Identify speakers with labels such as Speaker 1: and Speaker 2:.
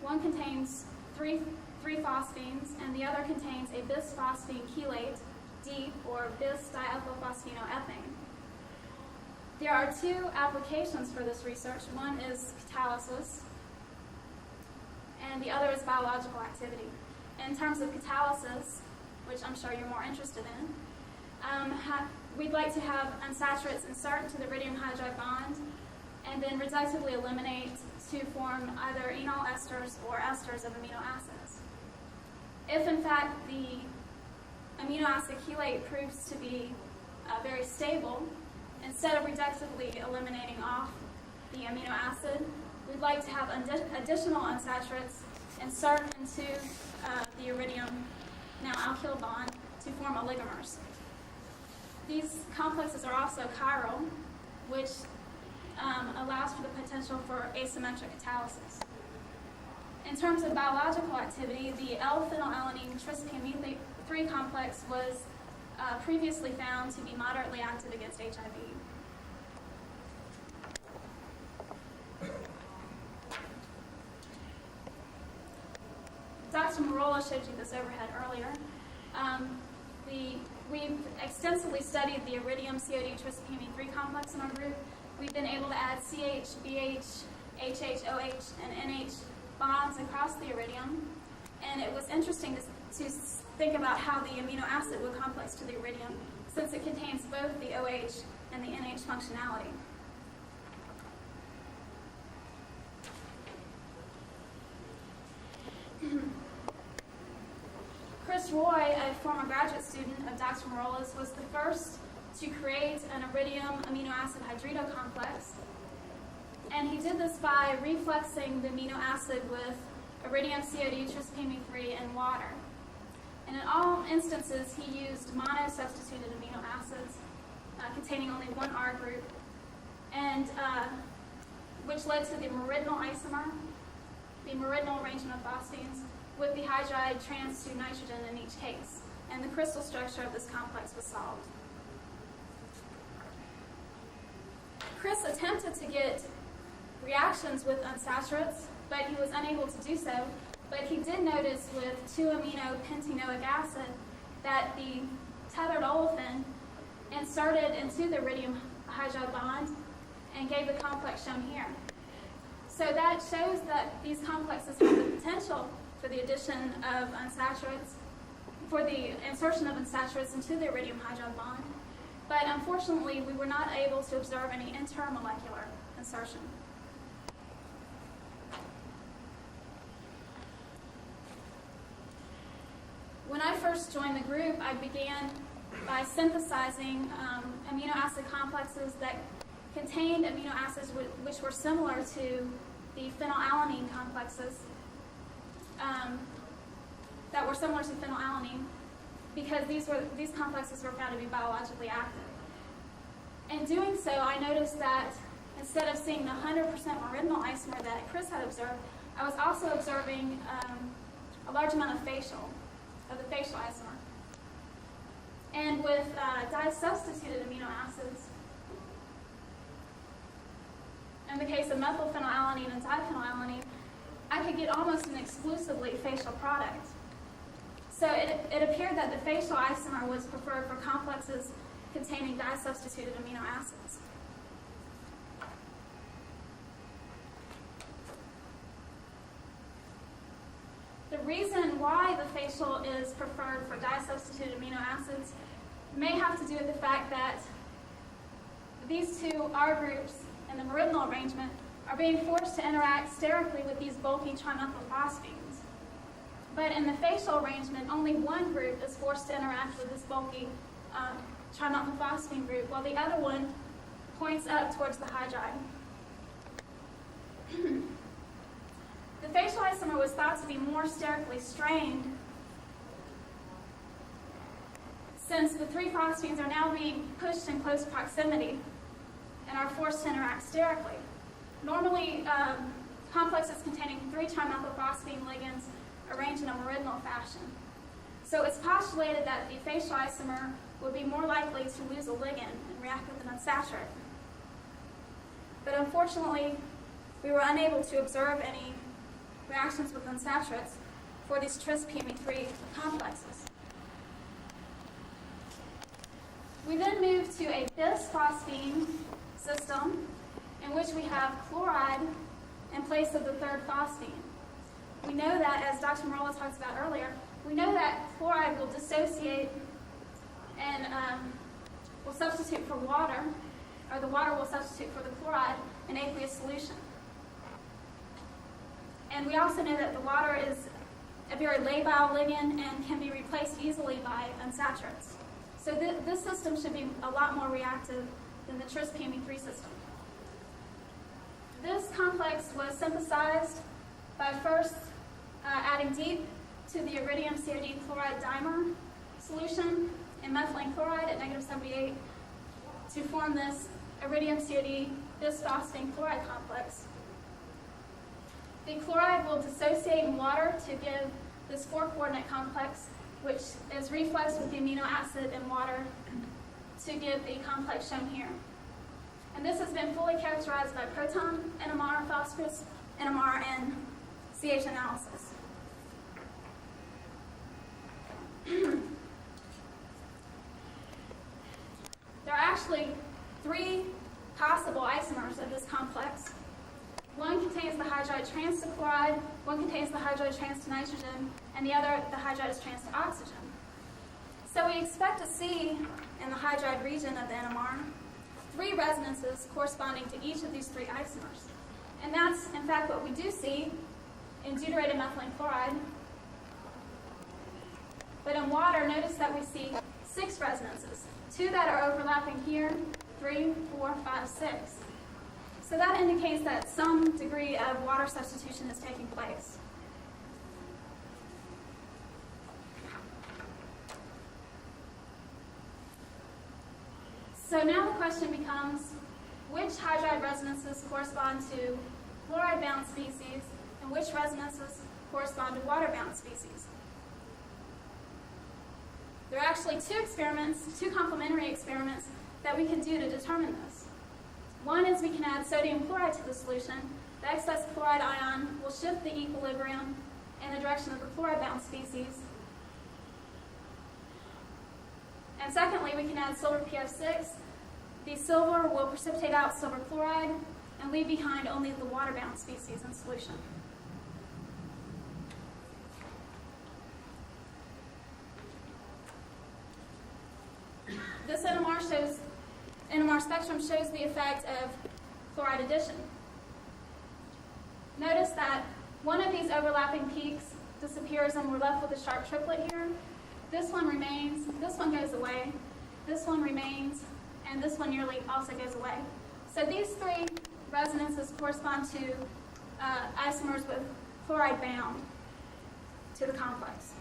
Speaker 1: One contains three phosphines, and the other contains a bisphosphine chelate, D, or bis-diethylphosphinoethane. There are two applications for this research. One is catalysis, and the other is biological activity. In terms of catalysis, which I'm sure you're more interested in, we'd like to have unsaturates insert into the iridium hydride bond and then reductively eliminate to form either enol esters or esters of amino acids. If in fact the amino acid chelate proves to be very stable, instead of reductively eliminating off the amino acid, we'd like to have additional unsaturates insert into the iridium, now alkyl bond, to form oligomers. These complexes are also chiral, which allows for the potential for asymmetric catalysis. In terms of biological activity, the L-phenylalanine trispamine 3 complex was previously found to be moderately active against HIV. Dr. Marola showed you this overhead earlier. We've extensively studied the iridium COD trispamine 3 complex in our group. We've been able to add CH, BH, HH, OH, and NH bonds across the iridium. And it was interesting to think about how the amino acid would complex to the iridium, since it contains both the OH and the NH functionality. Chris Roy, a former graduate student of Dr. Marola's, was the first to create an iridium amino acid hydrido complex. And he did this by refluxing the amino acid with iridium COD trispamine 3 and water. And in all instances, he used mono-substituted amino acids containing only one R group, and which led to the meridinal isomer, the meridinal arrangement of phosphines, with the hydride trans to nitrogen in each case. And the crystal structure of this complex was solved. Chris attempted to get reactions with unsaturates, but he was unable to do so. But he did notice with 2-amino-pentanoic acid that the tethered olefin inserted into the iridium hydride bond and gave the complex shown here. So that shows that these complexes have the potential for the addition of unsaturates, for the insertion of unsaturates into the iridium hydride bond. But unfortunately, we were not able to observe any intermolecular insertion. When I first joined the group, I began by synthesizing amino acid complexes that contained amino acids which were similar to the phenylalanine complexes, that were similar to phenylalanine, because these complexes were found to be biologically active. In doing so, I noticed that instead of seeing the 100% meridinal isomer that Chris had observed, I was also observing a large amount of the facial isomer. And with dye-substituted amino acids, in the case of methylphenylalanine and diphenylalanine, I could get almost an exclusively facial product. So it appeared that the facial isomer was preferred for complexes containing dye-substituted amino acids. The reason why the facial is preferred for dye-substituted amino acids may have to do with the fact that these two R groups in the meridinal arrangement are being forced to interact sterically with these bulky trimethylphosphines. But in the facial arrangement, only one group is forced to interact with this bulky trimethylphosphine group, while the other one points up towards the hydride. The facial isomer was thought to be more sterically strained, since the three phosphines are now being pushed in close proximity and are forced to interact sterically. Normally, complexes containing 3 trimethylphosphine ligands arrange in a meridinal fashion. So it's postulated that the facial isomer would be more likely to lose a ligand and react with an unsaturate. But unfortunately, we were unable to observe any reactions with unsaturates for these tris-PME3 complexes. We then move to a bis-phosphine system in which we have chloride in place of the third phosphine. We know that, as Dr. Marola talked about earlier, we know that chloride will dissociate and will substitute for water, or the water will substitute for the chloride in aqueous solution. And we also know that the water is a very labile ligand and can be replaced easily by unsaturates. So this system should be a lot more reactive than the tris-PME3 system. This complex was synthesized by first adding DEEP to the iridium COD chloride dimer solution in methylene chloride at -78 to form this iridium COD bisphosphine chloride complex. The chloride will dissociate in water to give this 4-coordinate complex, which is reflexed with the amino acid in water to give the complex shown here. And this has been fully characterized by proton NMR, phosphorus NMR, and CH analysis. There are actually 3 possible isomers of this complex. One contains the hydride trans to chloride, one contains the hydride trans to nitrogen, and the other, the hydride is trans to oxygen. So we expect to see in the hydride region of the NMR 3 resonances corresponding to each of these 3 isomers. And that's, in fact, what we do see in deuterated methylene chloride. But in water, notice that we see 6 resonances, 2 that are overlapping here, 3, 4, 5, 6. So that indicates that some degree of water substitution is taking place. So now the question becomes, which hydride resonances correspond to chloride-bound species, and which resonances correspond to water-bound species? There are actually 2 experiments, 2 complementary experiments that we can do to determine this. One is we can add sodium chloride to the solution. The excess chloride ion will shift the equilibrium in the direction of the chloride-bound species. And secondly, we can add silver PO6. The silver will precipitate out silver chloride and leave behind only the water-bound species in solution. This NMR spectrum shows the effect of chloride addition. Notice that one of these overlapping peaks disappears and we're left with a sharp triplet here. This one remains, this one goes away, this one remains, and this one nearly also goes away. So these 3 resonances correspond to isomers with chloride bound to the complex.